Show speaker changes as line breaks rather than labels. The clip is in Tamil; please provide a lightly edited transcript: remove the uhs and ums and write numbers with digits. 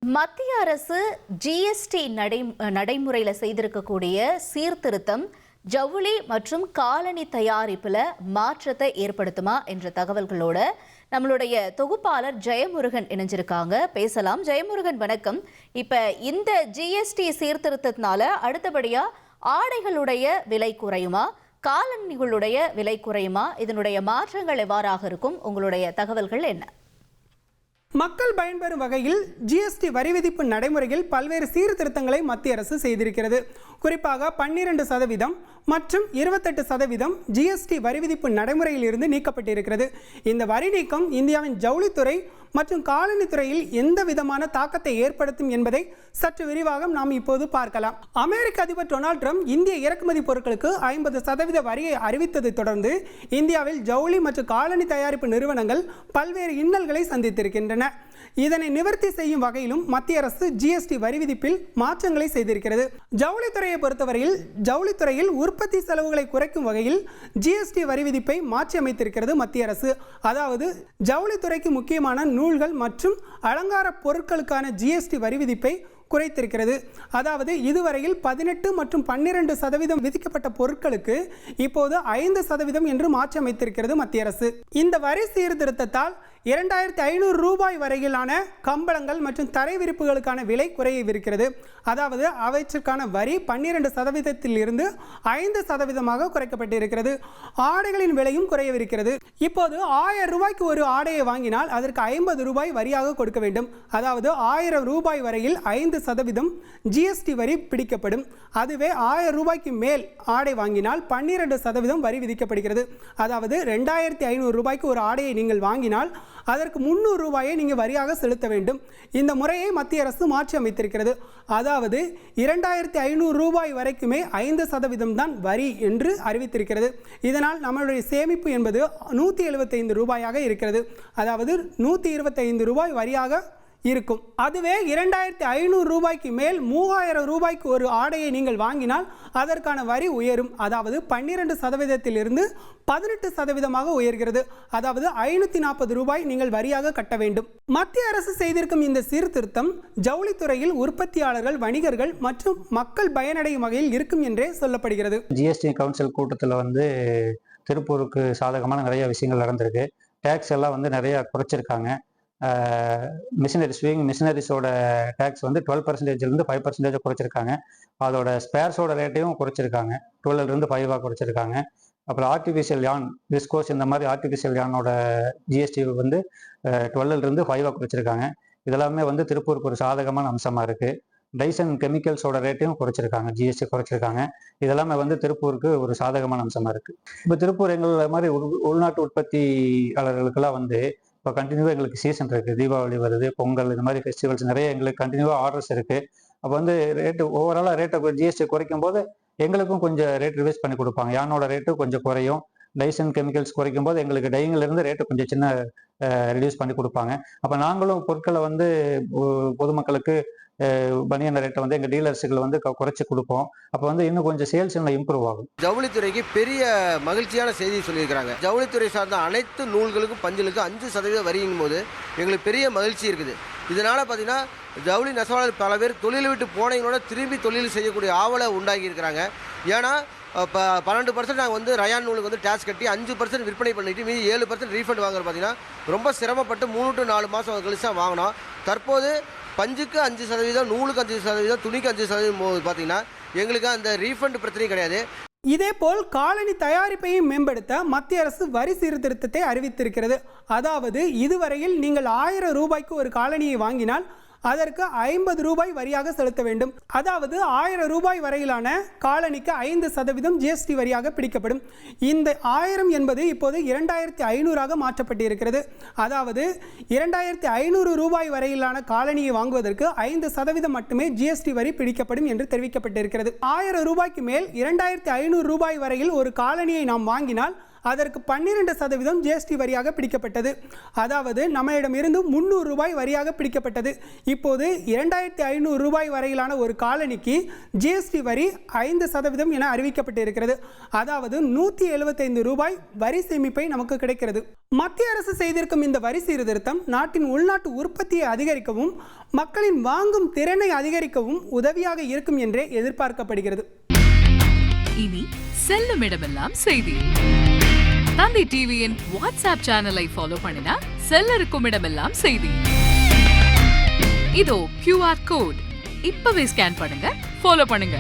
மத்திய அரசு ஜிஎஸ்டி நடைமுறையில் செய்திருக்கக்கூடிய சீர்திருத்தம் ஜவுளி மற்றும் காலணி தயாரிப்பில் மாற்றத்தை ஏற்படுத்துமா என்ற தகவல்களோட நம்மளுடைய தொகுப்பாளர் ஜெயமுருகன் இணைஞ்சிருக்காங்க. பேசலாம். ஜெயமுருகன் வணக்கம். இப்ப இந்த ஜிஎஸ்டி சீர்திருத்தத்தினால அடுத்தபடியா ஆடைகளுடைய விலை குறையுமா, காலணிகளுடைய விலை குறையுமா, இதனுடைய மாற்றங்கள் எவ்வாறாக இருக்கும்? உங்களுடைய தகவல்கள் என்ன?
மக்கள் பயன்பெறும் வகையில் ஜிஎஸ்டி வரி விதிப்பு நடைமுறையில் பல்வேறு சீர்திருத்தங்களை மத்திய அரசு செய்திருக்கிறது. குறிப்பாக 12% மற்றும் 28% ஜிஎஸ்டி வரி விதிப்பு நடைமுறையில் இருந்து நீக்கப்பட்டிருக்கிறது. இந்த வரி நீக்கம் இந்தியாவின் ஜவுளித்துறை மற்றும் காலணித்துறையில் எந்த விதமான தாக்கத்தை ஏற்படுத்தும் என்பதை சற்று விரிவாக நாம் இப்போது பார்க்கலாம். அமெரிக்க அதிபர் டொனால்ட் ட்ரம்ப் இந்திய இறக்குமதி பொருட்களுக்கு 50% வரியை அறிவித்ததை தொடர்ந்து இந்தியாவில் ஜவுளி மற்றும் காலணி தயாரிப்பு நிறுவனங்கள் பல்வேறு இன்னல்களை சந்தித்திருக்கின்றன. இதனை நிவர்த்தி செய்யும் வகையிலும் மத்திய அரசு ஜிஎஸ்டி வரி விதிப்பில் மாற்றங்களை செய்திருக்கிறது. ஜவுளித்துறையை பொறுத்தவரையில் ஜவுளித்துறையில் உற்பத்தி செலவுகளை குறைக்கும் வகையில் ஜிஎஸ்டி வரி விதிப்பை மாற்றி அமைத்திருக்கிறது மத்திய அரசு. அதாவது ஜவுளித்துறைக்கு முக்கியமான நூல்கள் மற்றும் அலங்கார பொருட்களுக்கான ஜிஎஸ்டி வரி விதிப்பை குறைத்திருக்கிறது. அதாவது இதுவரையில் 18 மற்றும் 12% விதிக்கப்பட்ட பொருட்களுக்கு இப்போது 5% என்று மாற்றி அமைத்திருக்கிறது மத்திய அரசு. இந்த வரி சீர்திருத்தத்தால் 2500 ரூபாய் வரையிலான கம்பளங்கள் மற்றும் தரை விரிப்புகளுக்கான விலை குறையவிருக்கிறது. அதாவது அவற்றிற்கான வரி 12% இருந்து 5% குறைக்கப்பட்டிருக்கிறது. ஆடைகளின் விலையும் குறையவிருக்கிறது. இப்போது 1000 ரூபாய்க்கு ஒரு ஆடையை வாங்கினால் அதற்கு 50 ரூபாய் வரியாக கொடுக்க வேண்டும். அதாவது 1000 ரூபாய் வரையில் 5% ஜிஎஸ்டி வரி பிடிக்கப்படும். அதுவே 1000 ரூபாய்க்கு மேல் ஆடை வாங்கினால் 12% வரி விதிக்கப்படுகிறது. அதாவது 2500 ரூபாய்க்கு ஒரு ஆடையை நீங்கள் வாங்கினால் அதற்கு 300 ரூபாயை நீங்கள் வரியாக செலுத்த வேண்டும். இந்த முறையை மத்திய அரசு மாற்றி அமைத்திருக்கிறது. அதாவது 2500 ரூபாய் வரைக்குமே 5% தான் வரி என்று அறிவித்திருக்கிறது. இதனால் நம்மளுடைய சேமிப்பு என்பது 175 ரூபாயாக இருக்கிறது. அதாவது 125 ரூபாய் வரியாக இருக்கும். அதுவே 2500 ரூபாய்க்கு மேல் 3000 ரூபாய்க்கு ஒரு ஆடையை நீங்கள் வாங்கினால் அதற்கான வரி உயரும். அதாவது 12% இருந்து 18% உயர்கிறது. அதாவது 540 ரூபாய் நீங்கள் வரியாக கட்ட வேண்டும். மத்திய அரசு செய்திருக்கும் இந்த சீர்திருத்தம் ஜவுளித்துறையில் உற்பத்தியாளர்கள், வணிகர்கள் மற்றும் மக்கள் பயனடையும் வகையில் இருக்கும் என்றே சொல்லப்படுகிறது.
ஜிஎஸ்டி கவுன்சில் கூட்டத்தில் திருப்பூருக்கு சாதகமான நிறைய விஷயங்கள் நடந்திருக்கு. டேக்ஸ் எல்லாம் நிறைய குறைச்சிருக்காங்க. மிஷினரிஸோட டேக்ஸ் 12%லேருந்து 5% குறைச்சிருக்காங்க. அதோட ஸ்பேர்ஸோட ரேட்டையும் குறைச்சிருக்காங்க. 12லேருந்து 5 குறைச்சிருக்காங்க. அப்புறம் ஆர்டிஃபிஷியல் யான், விஸ்கோஸ், இந்த மாதிரி ஆர்டிஃபிஷியல் யானோட ஜிஎஸ்டி 12லேருந்து 5 குறைச்சிருக்காங்க. இதெல்லாமே திருப்பூருக்கு ஒரு சாதகமான அம்சமாக இருக்குது. டைஸ் அண்ட் கெமிக்கல்ஸோட ரேட்டையும் குறைச்சிருக்காங்க, ஜிஎஸ்டி குறைச்சிருக்காங்க. இதெல்லாமே திருப்பூருக்கு ஒரு சாதகமான அம்சமாக இருக்குது. இப்போ திருப்பூர் எங்களை மாதிரி உள்நாட்டு உற்பத்தியாளர்களுக்கெல்லாம் இப்போ கண்டினியூவாக எங்களுக்கு சீசன் இருக்குது. தீபாவளி வருது, பொங்கல், இந்த மாதிரி ஃபெஸ்டிவல்ஸ் நிறைய எங்களுக்கு கண்டினியூவாக ஆர்டர்ஸ் இருக்குது. அப்போ ரேட்டு ஓவராலாக ரேட்டை ஜிஎஸ்டி குறைக்கும் போது எங்களுக்கும் கொஞ்சம் ரேட் ரிவைஸ் பண்ணி கொடுப்பாங்க. யானோட ரேட்டு கொஞ்சம் குறையும். டைஸ் அண்ட் கெமிக்கல்ஸ் குறைக்கும் போது எங்களுக்கு டையிங்கிலேருந்து ரேட்டு கொஞ்சம் சின்ன ரெடியூஸ் பண்ணி கொடுப்பாங்க. அப்போ நாங்களும் பொருட்களை பொதுமக்களுக்கு பனியான ரேட்டை எங்கள் டீலர்ஸுகளை குறைச்சி கொடுப்போம். அப்போ இன்னும் கொஞ்சம் சேல்ஸ் இம்ப்ரூவ் ஆகும்.
ஜவுளித்துறைக்கு பெரிய மகிழ்ச்சியான செய்தி சொல்லியிருக்கிறாங்க. ஜவுளித்துறை சார்ந்த அனைத்து நூல்களுக்கும் பஞ்சுகளுக்கும் 5% வரியின் போது எங்களுக்கு பெரிய மகிழ்ச்சி இருக்குது. இதனால் பார்த்தீங்கன்னா ஜவுளி நெசவாளர் பல பேர் தொழிலை விட்டு போனவங்களோட திரும்பி தொழில் செய்யக்கூடிய ஆவலை உண்டாக்கி இருக்கிறாங்க. ஏன்னா இப்போ 12% நாங்கள் ரயான் நூலுக்கு டேக்ஸ் கட்டி 5% விற்பனை பண்ணிட்டு மீதி 7% ரீஃபண்ட் வாங்குறது பார்த்தீங்கன்னா ரொம்ப சிரமப்பட்டு 3 to 4 மாதம் கழிச்சு தான் வாங்கினோம். தற்போது பஞ்சுக்கு 5%, நூலுக்கு 5%, துணிக்கு 5% பார்த்தீங்கன்னா எங்களுக்கு அந்த ரீஃபண்ட் பிரச்சனையும் கிடையாது.
இதேபோல் காலணி தயாரிப்பையும் மேம்படுத்த மத்திய அரசு வரி சீர்திருத்தத்தை அறிவித்திருக்கிறது. அதாவது இதுவரையில் நீங்கள் 1000 ரூபாய்க்கு ஒரு காலணியை வாங்கினால் அதற்கு 50 ரூபாய் வரியாக செலுத்த வேண்டும். அதாவது 1000 ரூபாய் வரையிலான காலணிக்கு 5% ஜிஎஸ்டி வரியாக பிடிக்கப்படும். இந்த 1000 என்பது இப்போது 2500 மாற்றப்பட்டிருக்கிறது. அதாவது 2500 ரூபாய் வரையிலான காலணியை வாங்குவதற்கு 5% மட்டுமே ஜிஎஸ்டி வரி பிடிக்கப்படும் என்று தெரிவிக்கப்பட்டிருக்கிறது. 1000 ரூபாய்க்கு மேல் 2500 ரூபாய் வரையில் ஒரு காலணியை நாம் வாங்கினால் அதற்கு 12% ஜிஎஸ்டி வரியாக பிடிக்கப்பட்டது. அதாவது நம்மளிடமிருந்து 300 ரூபாய் வரியாக பிடிக்கப்பட்டது. இப்போது 2500 ரூபாய் வரையிலான ஒரு காலணிக்கு ஜிஎஸ்டி வரி 5% என அறிவிக்கப்பட்டிருக்கிறது. அதாவது 175 ரூபாய் வரி சேமிப்பை நமக்கு கிடைக்கிறது. மத்திய அரசு செய்திருக்கும் இந்த வரி சீர்திருத்தம் நாட்டின் உள்நாட்டு உற்பத்தியை அதிகரிக்கவும் மக்களின் வாங்கும் திறனை அதிகரிக்கவும் உதவியாக இருக்கும் என்றே எதிர்பார்க்கப்படுகிறது.
இனி செல்லும் இடமெல்லாம் செய்தி. தந்தி டிவியின் வாட்ஸ்அப் சேனலை ஃபாலோ பண்ணினா செல்ல இருக்கும் இடமெல்லாம் செய்தி. இதோ QR கோட் இப்பவே ஸ்கேன் பண்ணுங்க, ஃபாலோ பண்ணுங்க.